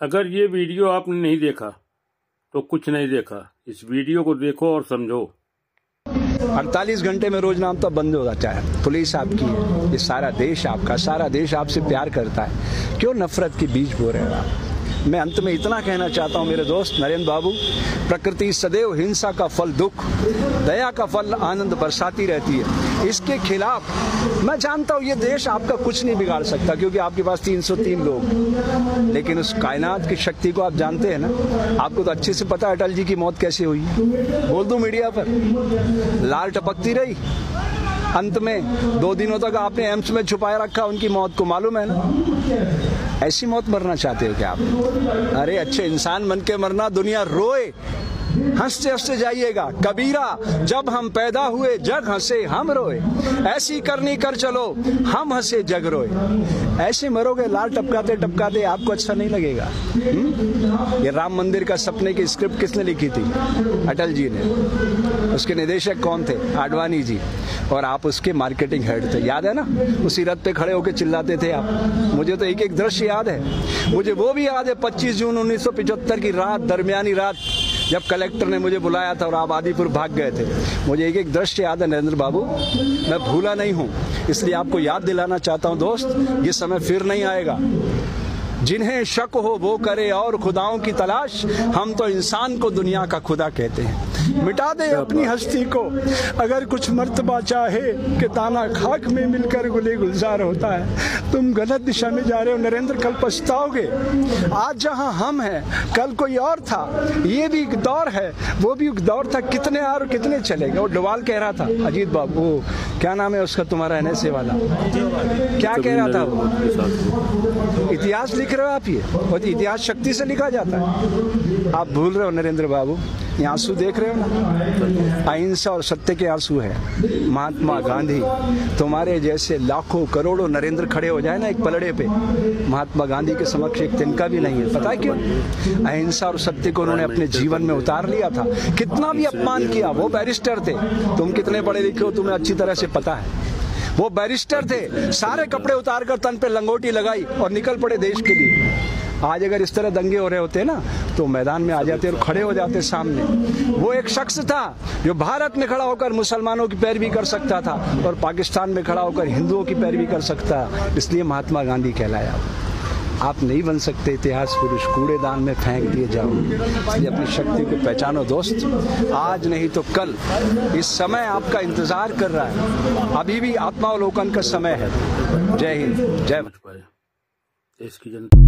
अगर ये वीडियो आपने नहीं देखा तो कुछ नहीं देखा। इस वीडियो को देखो और समझो। 48 घंटे में रोज नाम तो बंद हो जाता है। पुलिस आपकी है, ये सारा देश आपका, सारा देश आपसे प्यार करता है। क्यों नफरत के बीज बो रहे हो आप? मैं अंत में इतना कहना चाहता हूं मेरे दोस्त नरेंद्र बाबू, प्रकृति सदैव हिंसा का फल दुख, दया का फल आनंद बरसाती रहती है। इसके खिलाफ मैं जानता हूं ये देश आपका कुछ नहीं बिगाड़ सकता, क्योंकि आपके पास 303 लोग, लेकिन उस कायनात की शक्ति को आप जानते हैं ना। आपको तो अच्छे से पता है अटल जी की मौत कैसे हुई। बोल दूं मीडिया पर, लाल टपकती रही, अंत में 2 दिनों तक आपने एम्स में छुपाए रखा उनकी मौत को, मालूम है ना। ऐसी मौत मरना चाहते हो क्या आप? अरे अच्छे इंसान बन के मरना, दुनिया रोए, हंसते हंसते जाइएगा। कबीरा जब हम पैदा हुए जग हंसे हम रोए, ऐसी करनी कर चलो हम हंसे जग रोए। ऐसे मरोगे लाल टपकाते टपकाते, आपको अच्छा नहीं लगेगा। ये राम मंदिर का सपने की स्क्रिप्ट किसने लिखी थी? अटल जी ने। उसके निदेशक कौन थे? आडवाणी जी। और आप उसके मार्केटिंग हेड थे, याद है ना? उसी रथ पे खड़े होकर चिल्लाते थे आप। मुझे तो एक एक दृश्य याद है। मुझे वो भी याद है 25 जून 1975 की रात, दरमियानी रात, जब कलेक्टर ने मुझे बुलाया था और आप आदिपुर भाग गए थे। मुझे एक एक दृश्य याद है नरेंद्र बाबू, मैं भूला नहीं हूं। इसलिए आपको याद दिलाना चाहता हूं दोस्त, ये समय फिर नहीं आएगा। जिन्हें शक हो वो करे और खुदाओं की तलाश, हम तो इंसान को दुनिया का खुदा कहते हैं। मिटा दे अपनी हस्ती को अगर कुछ मर्तबा चाहे, कि दाना खाक में मिलकर गुले गुलजार होता है। तुम गलत दिशा में जा रहे हो नरेंद्र, कल पछताओगे। आज जहां हम हैं कल कोई और था। ये भी एक दौर है, वो भी एक दौर था। कितने और कितने चलेगा। वो डोवाल कह रहा था, अजीत बाबू, वो क्या नाम है उसका तुम्हारा NSA वाला, क्या कह रहा था वो? इतिहास लिख रहे हो आप, ये और इतिहास शक्ति से लिखा जाता है। आप भूल रहे हो नरेंद्र बाबू। ये आंसू देख रहे हो ना, अहिंसा और सत्य के आंसू है। महात्मा गांधी, तुम्हारे जैसे लाखों करोड़ों नरेंद्र खड़े हो जाए ना एक पलड़े पे, महात्मा गांधी के समक्ष एक तिनका भी नहीं है। पता है क्यों? अहिंसा और सत्य को उन्होंने अपने जीवन में उतार लिया था। कितना भी अपमान किया, वो बैरिस्टर थे। तुम कितने पढ़े लिखे हो तुम्हें अच्छी तरह से पता है। वो बैरिस्टर थे, सारे कपड़े उतार कर तन पे लंगोटी लगाई और निकल पड़े देश के लिए। आज अगर इस तरह दंगे हो रहे होते ना, तो मैदान में आ जाते और खड़े हो जाते सामने। वो एक शख्स था जो भारत में खड़ा होकर मुसलमानों की पैरवी कर सकता था और पाकिस्तान में खड़ा होकर हिंदुओं की पैरवी कर सकता, इसलिए महात्मा गांधी कहलाया। आप नहीं बन सकते इतिहास पुरुष, कूड़ेदान में फेंक दिए जाओ। इसलिए अपनी शक्ति को पहचानो दोस्त, आज नहीं तो कल। इस समय आपका इंतजार कर रहा है, अभी भी आत्मावलोकन का समय है। जय हिंद, जय। इसकी जनता